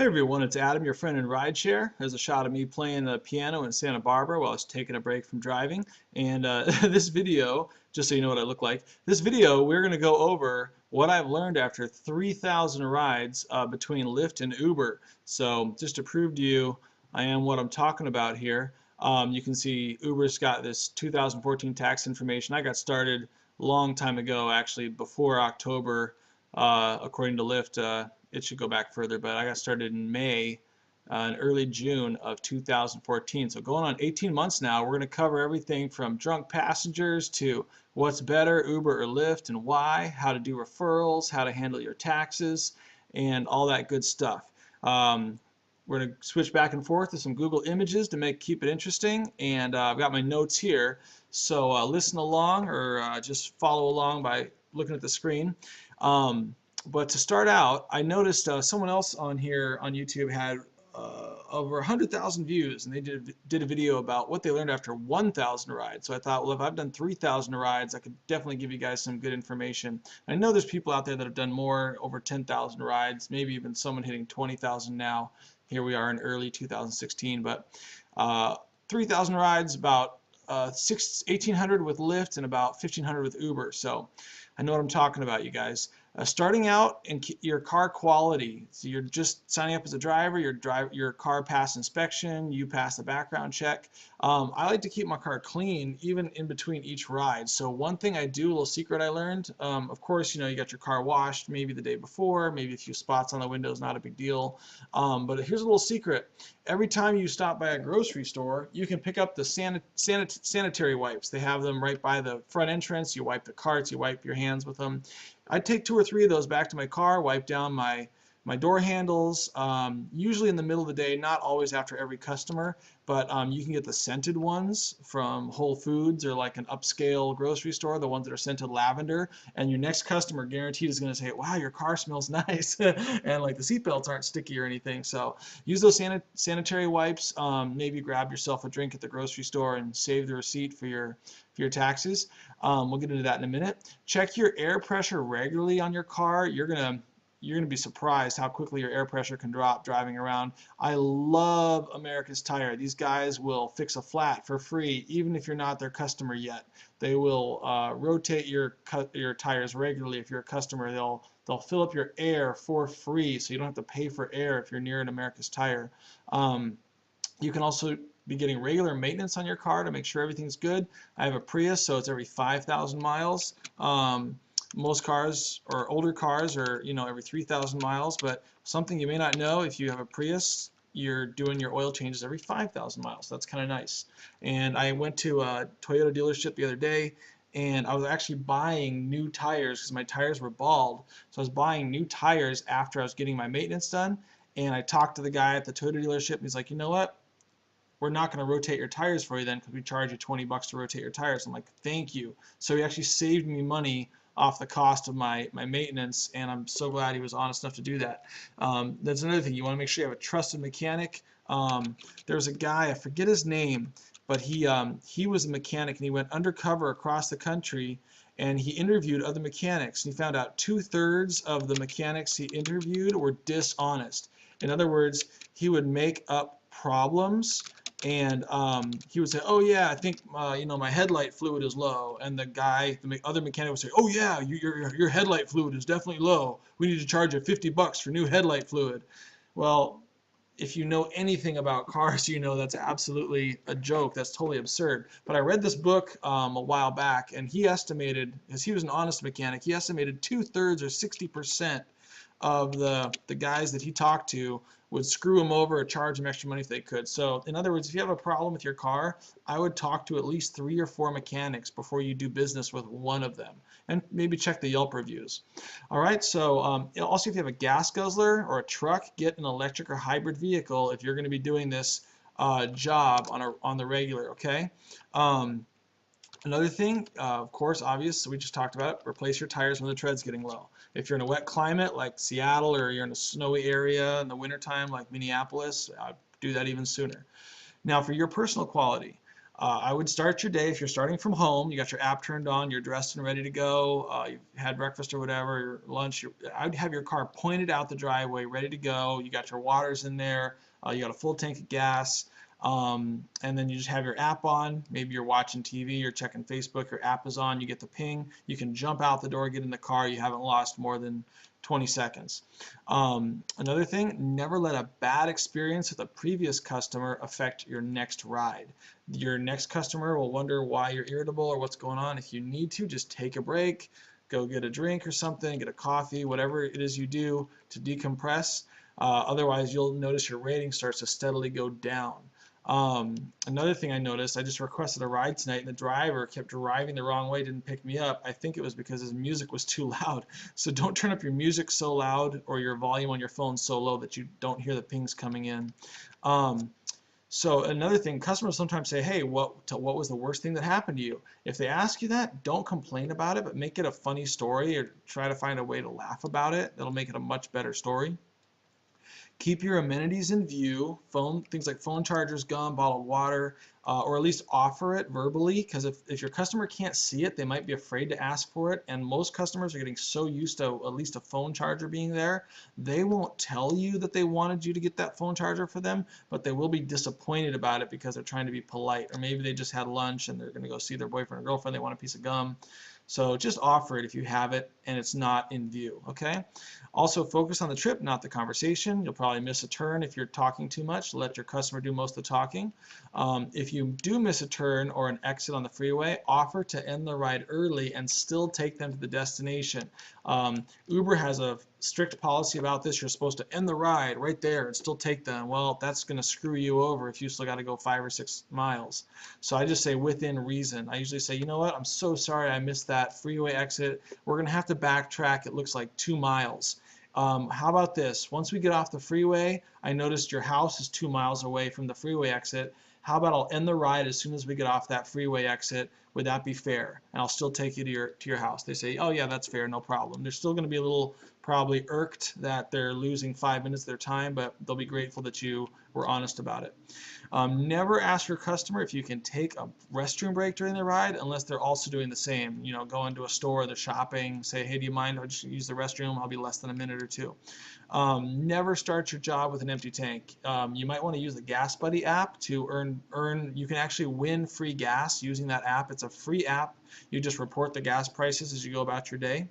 Hey everyone, it's Adam, your friend in rideshare. There's a shot of me playing the piano in Santa Barbara while I was taking a break from driving. And this video, just so you know what I look like, this video we're going to go over what I've learned after 3,000 rides between Lyft and Uber. So just to prove to you I am what I'm talking about here, you can see Uber's got this 2014 tax information. I got started a long time ago, actually before October, according to Lyft. It should go back further, but I got started in May, in early June of 2014. So going on 18 months now, we're going to cover everything from drunk passengers to what's better, Uber or Lyft, and why, how to do referrals, how to handle your taxes, and all that good stuff. We're going to switch back and forth to some Google images to keep it interesting, and I've got my notes here. So listen along or just follow along by looking at the screen. But to start out, I noticed someone else on here on YouTube had over 100,000 views, and they did a video about what they learned after 1,000 rides. So I thought, well, if I've done 3,000 rides, I could definitely give you guys some good information. I know there's people out there that have done more, over 10,000 rides, maybe even someone hitting 20,000 now. Here we are in early 2016, but 3,000 rides, about 1,800 with Lyft and about 1,500 with Uber. So I know what I'm talking about, you guys. Starting out in your car quality, so you're just signing up as a driver, your car passed inspection, you pass the background check. I like to keep my car clean even in between each ride. So one thing I do, a little secret I learned, of course, you know, you got your car washed maybe the day before, maybe a few spots on the windows, not a big deal. But here's a little secret. Every time you stop by a grocery store, you can pick up the sanitary wipes. They have them right by the front entrance. You wipe the carts, you wipe your hands with them. I take 2 or 3 of those back to my car, wipe down my door handles, usually in the middle of the day, not always after every customer, but you can get the scented ones from Whole Foods or like an upscale grocery store, the ones that are scented lavender, and your next customer guaranteed is going to say, wow, your car smells nice, and like the seatbelts aren't sticky or anything. So use those sanitary wipes, maybe grab yourself a drink at the grocery store and save the receipt for your taxes. We'll get into that in a minute. Check your air pressure regularly on your car. You're gonna be surprised how quickly your air pressure can drop driving around. I love America's Tire. These guys will fix a flat for free, even if you're not their customer yet. They will rotate your tires regularly. If you're a customer, they'll fill up your air for free, so you don't have to pay for air if you're near an America's Tire. You can also be getting regular maintenance on your car to make sure everything's good. I have a Prius, so it's every 5,000 miles. Most cars or older cars are, you know, every 3,000 miles, but something you may not know, if you have a Prius, you're doing your oil changes every 5,000 miles. That's kind of nice. And I went to a Toyota dealership the other day, and I was actually buying new tires because my tires were bald. So I was buying new tires after I was getting my maintenance done, and I talked to the guy at the Toyota dealership, and he's like, you know what? We're not going to rotate your tires for you then because we charge you 20 bucks to rotate your tires. I'm like, thank you. So he actually saved me money off the cost of my maintenance, and I'm so glad he was honest enough to do that. That's another thing. You want to make sure you have a trusted mechanic. There's a guy, I forget his name, but he was a mechanic, and he went undercover across the country, and he interviewed other mechanics, and he found out 2/3 of the mechanics he interviewed were dishonest. In other words, he would make up problems, and he would say, oh yeah, I think you know, my headlight fluid is low, and the other mechanic would say, oh yeah, your headlight fluid is definitely low, we need to charge you 50 bucks for new headlight fluid. Well, if you know anything about cars, you know that's absolutely a joke. That's totally absurd. But I read this book a while back, and he estimated, because he was an honest mechanic, he estimated 2/3 or 60% of the guys that he talked to would screw him over or charge him extra money if they could. So in other words, if you have a problem with your car, I would talk to at least 3 or 4 mechanics before you do business with one of them, and maybe check the Yelp reviews. All right, so also if you have a gas guzzler or a truck, get an electric or hybrid vehicle if you're going to be doing this job on the regular, okay? Another thing, of course, obvious, we just talked about it, replace your tires when the tread's getting low. If you're in a wet climate like Seattle, or you're in a snowy area in the wintertime like Minneapolis, do that even sooner. Now for your personal quality, I would start your day, if you're starting from home, you got your app turned on, you're dressed and ready to go, you've had breakfast or whatever, your lunch, I would have your car pointed out the driveway, ready to go, you got your waters in there, you got a full tank of gas, and then you just have your app on, maybe you're watching TV, you're checking Facebook, your app is on, you get the ping, you can jump out the door, get in the car, you haven't lost more than 20 seconds. Another thing, never let a bad experience with a previous customer affect your next ride. Your next customer will wonder why you're irritable or what's going on. If you need to, just take a break, go get a drink or something, get a coffee, whatever it is you do to decompress. Otherwise, you'll notice your rating starts to steadily go down. Another thing I noticed, I just requested a ride tonight and the driver kept driving the wrong way, didn't pick me up. I think it was because his music was too loud. So don't turn up your music so loud or your volume on your phone so low that you don't hear the pings coming in. So another thing, customers sometimes say, hey, what was the worst thing that happened to you? If they ask you that, don't complain about it, but make it a funny story or try to find a way to laugh about it. That'll make it a much better story. Keep your amenities in view, things like phone chargers, gum, bottled water, or at least offer it verbally, because if your customer can't see it, they might be afraid to ask for it, and most customers are getting so used to at least a phone charger being there, they won't tell you that they wanted you to get that phone charger for them, but they will be disappointed about it because they're trying to be polite, or maybe they just had lunch and they're going to go see their boyfriend or girlfriend, they want a piece of gum. So just offer it if you have it and it's not in view, okay? Also focus on the trip, not the conversation. You'll probably miss a turn if you're talking too much. Let your customer do most of the talking. If you do miss a turn or an exit on the freeway, offer to end the ride early and still take them to the destination. Uber has a strict policy about this. You're supposed to end the ride right there and still take them. Well, that's going to screw you over if you still got to go 5 or 6 miles. So I just say within reason. I usually say, you know what, I'm so sorry I missed that freeway exit. We're going to have to backtrack. It looks like 2 miles. How about this? Once we get off the freeway, I noticed your house is 2 miles away from the freeway exit. How about I'll end the ride as soon as we get off that freeway exit? Would that be fair? And I'll still take you to your house. They say, oh yeah, that's fair, no problem. They're still going to be a little probably irked that they're losing 5 minutes of their time, but they'll be grateful that you were honest about it. Never ask your customer if you can take a restroom break during the ride unless they're also doing the same. You know, go into a store, they're shopping, say, hey, do you mind if I just use the restroom? I'll be less than a minute or two. Never start your job with an empty tank. You might want to use the Gas Buddy app to earn. You can actually win free gas using that app. It's a free app. You just report the gas prices as you go about your day.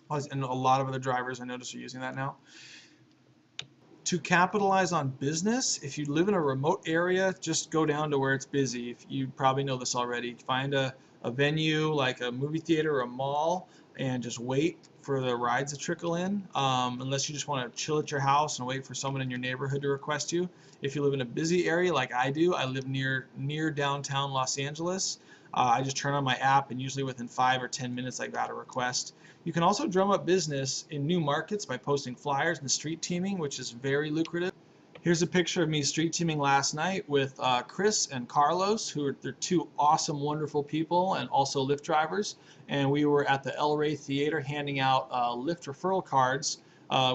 And a lot of other drivers I notice are using that now. To capitalize on business, if you live in a remote area, just go down to where it's busy. If you probably know this already, find a venue like a movie theater or a mall and just wait for the rides to trickle in, unless you just want to chill at your house and wait for someone in your neighborhood to request you. If you live in a busy area like I do, I live near downtown Los Angeles, I just turn on my app and usually within 5 or 10 minutes I got a request. You can also drum up business in new markets by posting flyers and street teaming, which is very lucrative. Here's a picture of me street teaming last night with Chris and Carlos, they're two awesome, wonderful people and also Lyft drivers. And we were at the El Rey Theater handing out Lyft referral cards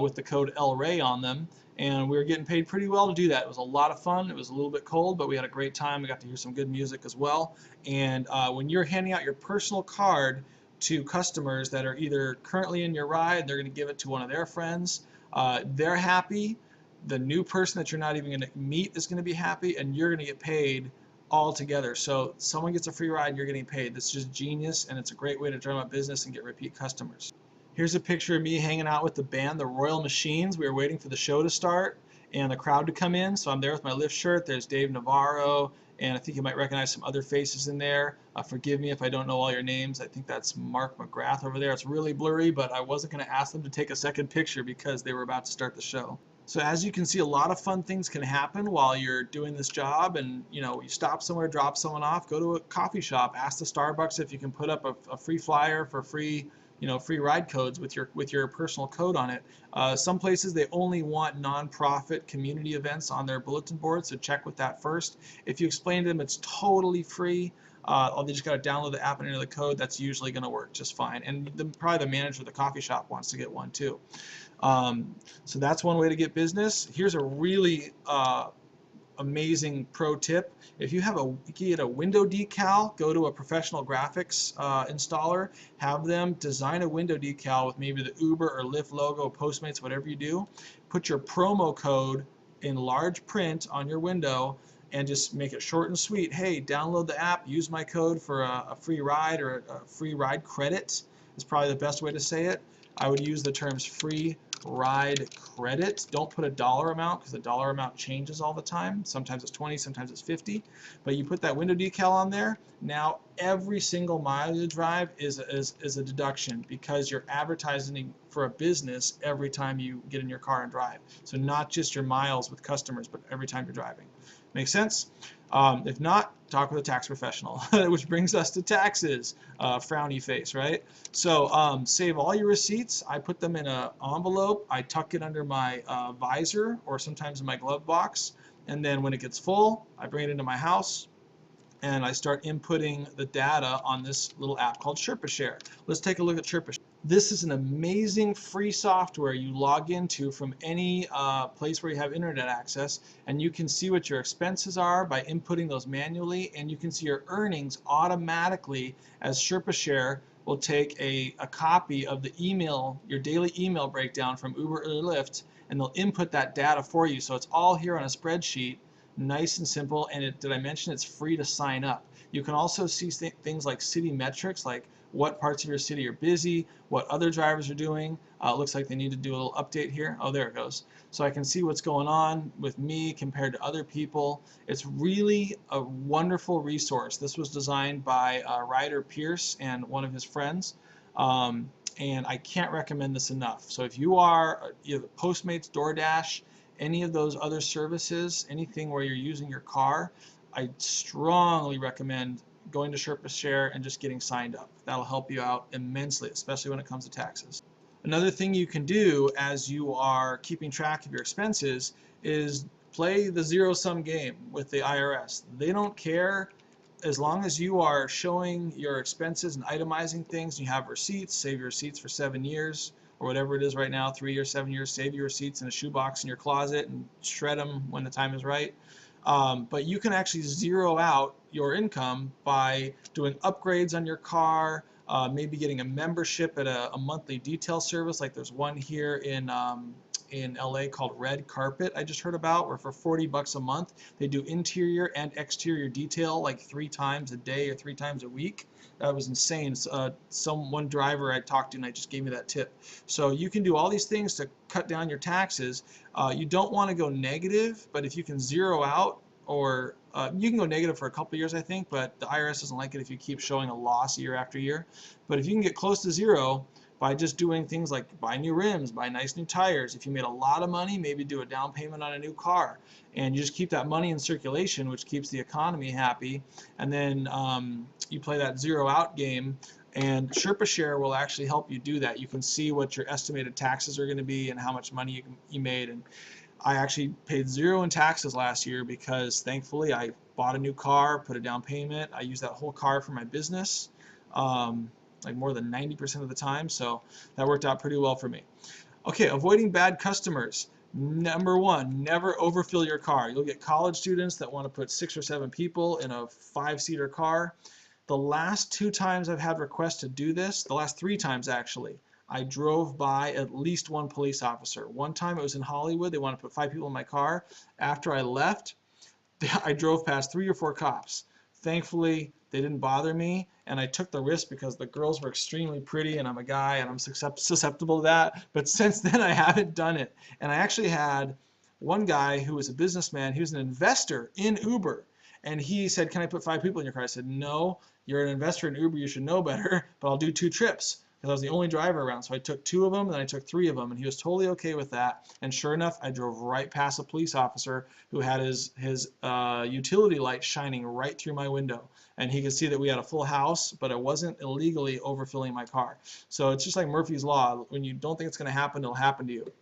with the code El Rey on them. And we were getting paid pretty well to do that. It was a lot of fun. It was a little bit cold, but we had a great time. We got to hear some good music as well. And when you're handing out your personal card to customers that are either currently in your ride, they're going to give it to one of their friends, they're happy. The new person that you're not even going to meet is going to be happy, and you're going to get paid all together. So someone gets a free ride and you're getting paid. That's just genius, and it's a great way to drum up business and get repeat customers. Here's a picture of me hanging out with the band, the Royal Machines. We were waiting for the show to start and the crowd to come in, so I'm there with my Lyft shirt. There's Dave Navarro, and I think you might recognize some other faces in there. Forgive me if I don't know all your names. I think that's Mark McGrath over there. It's really blurry, but I wasn't going to ask them to take a second picture because they were about to start the show. So as you can see, a lot of fun things can happen while you're doing this job, and you stop somewhere, drop someone off, go to a coffee shop, ask the Starbucks if you can put up a free flyer for free ride codes with your personal code on it. Some places they only want nonprofit community events on their bulletin board, so check with that first. If you explain to them it's totally free, they just got to download the app and enter the code, that's usually going to work just fine. And probably the manager of the coffee shop wants to get one too. So that's one way to get business. Here's a really amazing pro tip. If you get a window decal, go to a professional graphics installer, have them design a window decal with maybe the Uber or Lyft logo, Postmates, whatever you do. Put your promo code in large print on your window and just make it short and sweet. Hey, download the app, use my code for a free ride, or a free ride credit is probably the best way to say it. I would use the terms free ride credit. Don't put a dollar amount, because the dollar amount changes all the time. Sometimes it's 20, sometimes it's 50. But you put that window decal on there, now every single mile you drive is a deduction, because you're advertising for a business every time you get in your car and drive. So not just your miles with customers, but every time you're driving. Make sense? If not, talk with a tax professional, which brings us to taxes. Frowny face, right? So save all your receipts. I put them in an envelope. I tuck it under my visor, or sometimes in my glove box. And then when it gets full, I bring it into my house, and I start inputting the data on this little app called SherpaShare. Let's take a look at SherpaShare. This is an amazing free software you log into from any place where you have internet access, and you can see what your expenses are by inputting those manually, and you can see your earnings automatically, as SherpaShare will take a copy of the email, your daily email breakdown from Uber or Lyft, and they'll input that data for you. So it's all here on a spreadsheet, nice and simple, and did I mention it's free to sign up. You can also see things like city metrics, like what parts of your city are busy, what other drivers are doing. It looks like they need to do a little update here. Oh, there it goes. So I can see what's going on with me compared to other people. It's really a wonderful resource. This was designed by Ryder Pierce and one of his friends. And I can't recommend this enough. So if you are Postmates, DoorDash, any of those other services, anything where you're using your car, I strongly recommend going to SherpaShare and just getting signed up. That'll help you out immensely, especially when it comes to taxes. Another thing you can do as you are keeping track of your expenses is play the zero-sum game with the IRS. They don't care. As long as you are showing your expenses and itemizing things, and you have receipts, save your receipts for 7 years, or whatever it is right now, 3 years, 7 years, save your receipts in a shoebox in your closet and shred them when the time is right. But you can actually zero out your income by doing upgrades on your car, maybe getting a membership at a monthly detail service, like there's one here in LA called Red Carpet I just heard about, where for 40 bucks a month they do interior and exterior detail like 3 times a day or 3 times a week. That was insane. One driver I talked to and I just gave me that tip. So you can do all these things to cut down your taxes. You don't want to go negative, but if you can zero out, or you can go negative for a couple years, I think, but the IRS doesn't like it if you keep showing a loss year after year. But if you can get close to zero by just doing things like buy new rims, buy nice new tires. If you made a lot of money, maybe do a down payment on a new car, and you just keep that money in circulation, which keeps the economy happy. And then you play that zero out game, and SherpaShare will actually help you do that. You can see what your estimated taxes are going to be and how much money you made. And I actually paid 0 in taxes last year because thankfully I bought a new car, put a down payment. I used that whole car for my business, like more than 90% of the time, so that worked out pretty well for me. Okay, avoiding bad customers. Number 1, never overfill your car. You'll get college students that want to put 6 or 7 people in a 5-seater car. The last 2 times I've had requests to do this, the last 3 times actually, I drove by at least 1 police officer. One time it was in Hollywood. They wanted to put 5 people in my car. After I left, I drove past 3 or 4 cops. Thankfully, they didn't bother me, and I took the risk because the girls were extremely pretty, and I'm a guy, and I'm susceptible to that. But since then, I haven't done it. And I actually had one guy who was a businessman. He was an investor in Uber. And he said, can I put 5 people in your car? I said, no, you're an investor in Uber. You should know better, but I'll do 2 trips. Because I was the only driver around. So I took 2 of them, and then I took 3 of them, and he was totally okay with that. And sure enough, I drove right past a police officer who had his utility light shining right through my window. And he could see that we had a full house, but it wasn't illegally overfilling my car. So it's just like Murphy's Law. When you don't think it's going to happen, it'll happen to you.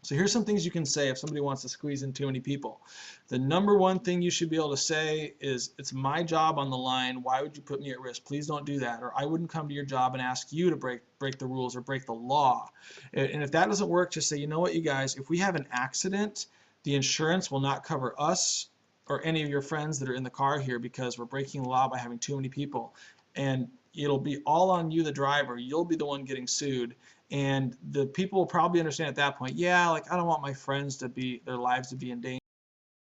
So here's some things you can say if somebody wants to squeeze in too many people. The number 1 thing you should be able to say is, it's my job on the line. Why would you put me at risk? Please don't do that. Or I wouldn't come to your job and ask you to break the rules or break the law. And if that doesn't work, just say, you know what, you guys, if we have an accident, the insurance will not cover us or any of your friends that are in the car here because we're breaking the law by having too many people. And it'll be all on you, the driver. You'll be the one getting sued. And the people will probably understand at that point, yeah, like I don't want my friends to be, their lives to be in danger.